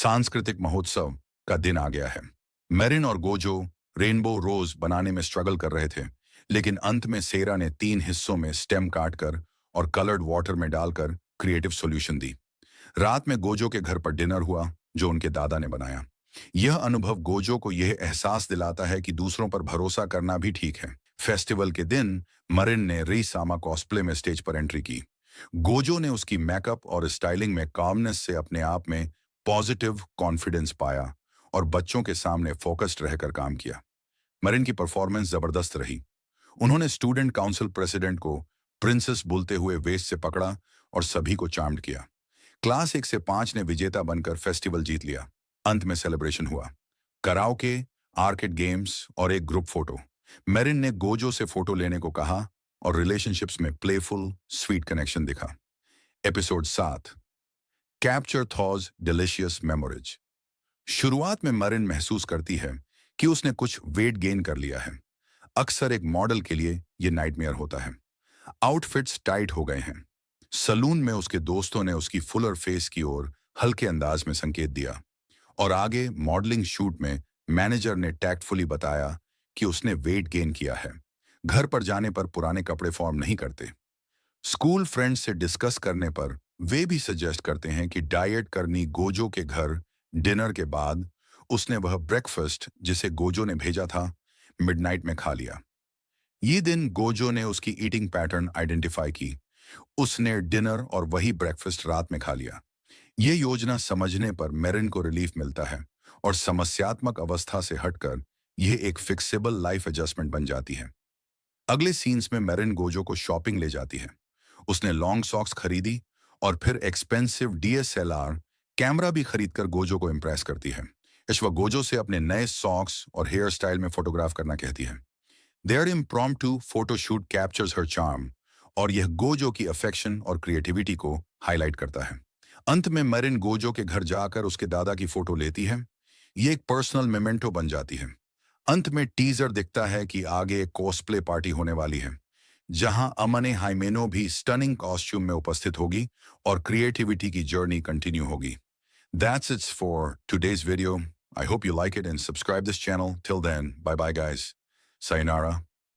सांस्कृतिक महोत्सव का दिन आ गया है। मेरिन और गोजो रेनबो रोज बनाने में स्ट्रगल कर रहे थे, लेकिन अंत में सेरा ने 3 हिस्सों में स्टेम काटकर और कलर्ड वाटर में डालकर क्रिएटिव सॉल्यूशन दी। रात में गोजो के घर पर डिनर हुआ, जो उनके दादा ने बनाया। यह अनुभव गोजो को यह एहसास दिलाता है कि दूसरों पर भरोसा करना भी ठीक है। फेस्टिवल के दिन मरिन ने रीसामा कॉस्प्ले में स्टेज पर एंट्री की। गोजो ने उसकी मेकअप और स्टाइलिंग में कामनेस से अपने आप में पॉजिटिव कॉन्फिडेंस पाया और बच्चों के सामने फोकस्ड रहकर काम किया। मरिन की परफॉर्मेंस जबरदस्त रही। उन्होंने स्टूडेंट काउंसिल प्रेसिडेंट को प्रिंसेस बोलते हुए वेस्ट से पकड़ा और सभी को चार्म्ड किया। क्लास 1 से 5 ने विजेता बनकर फेस्टिवल जीत लिया। अंत में सेलिब्रेशन हुआ, कराओके, आर्केड गेम्स और एक ग्रुप फोटो। मेरिन ने गोजो से फोटो लेने को कहा और रिलेशनशिप्स में प्लेफुल स्वीट कनेक्शन दिखा। Episode 7, capture those delicious memories. शुरुआत में मरिन महसूस करती है कि उसने कुछ वेट गेन कर लिया है। अक्सर एक मॉडल के लिए यह नाइटमेयर होता है। आउटफिट्स टाइट हो गए हैं। सलून में उसके दोस्तों ने उसकी फुलर फेस की ओर हल्के अंदाज में संकेत दिया और आगे मॉडलिंग शूट में मैनेजर ने टैक्टफुली बताया कि उसने वेट गेन किया है। घर पर जाने पर पुराने कपड़े फॉर्म नहीं करते। स्कूल फ्रेंड्स से डिस्कस करने पर वे भी सजेस्ट करते हैं कि डाइट करनी। गोजो के घर डिनर के बाद उसने वह ब्रेकफास्ट जिसे गोजो ने भेजा था मिडनाइट में खा लिया। ये दिन गोजो ने उसकी ईटिंग पैटर्न आइडेंटिफाई की। उसने डिनर और वही ब्रेकफास्ट रात में खा लिया। ये योजना समझने पर मेरिन को रिलीफ मिलता है और समस्यात्मक अवस्था से हटकर यह एक फिक्सेबल लाइफ एडजस्टमेंट बन जाती है। अगले सीन्स में मेरिन गोजो को शॉपिंग ले जाती है। उसने लॉन्ग सॉक्स खरीदी और फिर एक्सपेंसिव डीएसएलआर कैमरा भी खरीदकर गोजो को इम्प्रेस करती है। वह गोजो से अपने नए सॉक्स और हेयर स्टाइल में फोटोग्राफ करना कहती है। Their impromptu photoshoot captures her charm और यह गोजो की अफेक्शन और क्रिएटिविटी को हाईलाइट करता है। अंत में मेरिन गोजो के घर जाकर उसके दादा की फोटो लेती है। ये एक पर्सनल मेमेंटो बन जाती है। अंत में टीजर दिखता है कि आगे एक कॉस्प्ले पार्टी होने वाली है, जहां अमने हाइमेनो भी स्टनिंग कॉस्ट्यूम में उपस्थित होगी और क्रिएटिविटी की जर्नी कंटिन्यू होगी। That's it for today's video. I hope you like it and subscribe this channel. Till then, bye bye guys. Sayonara.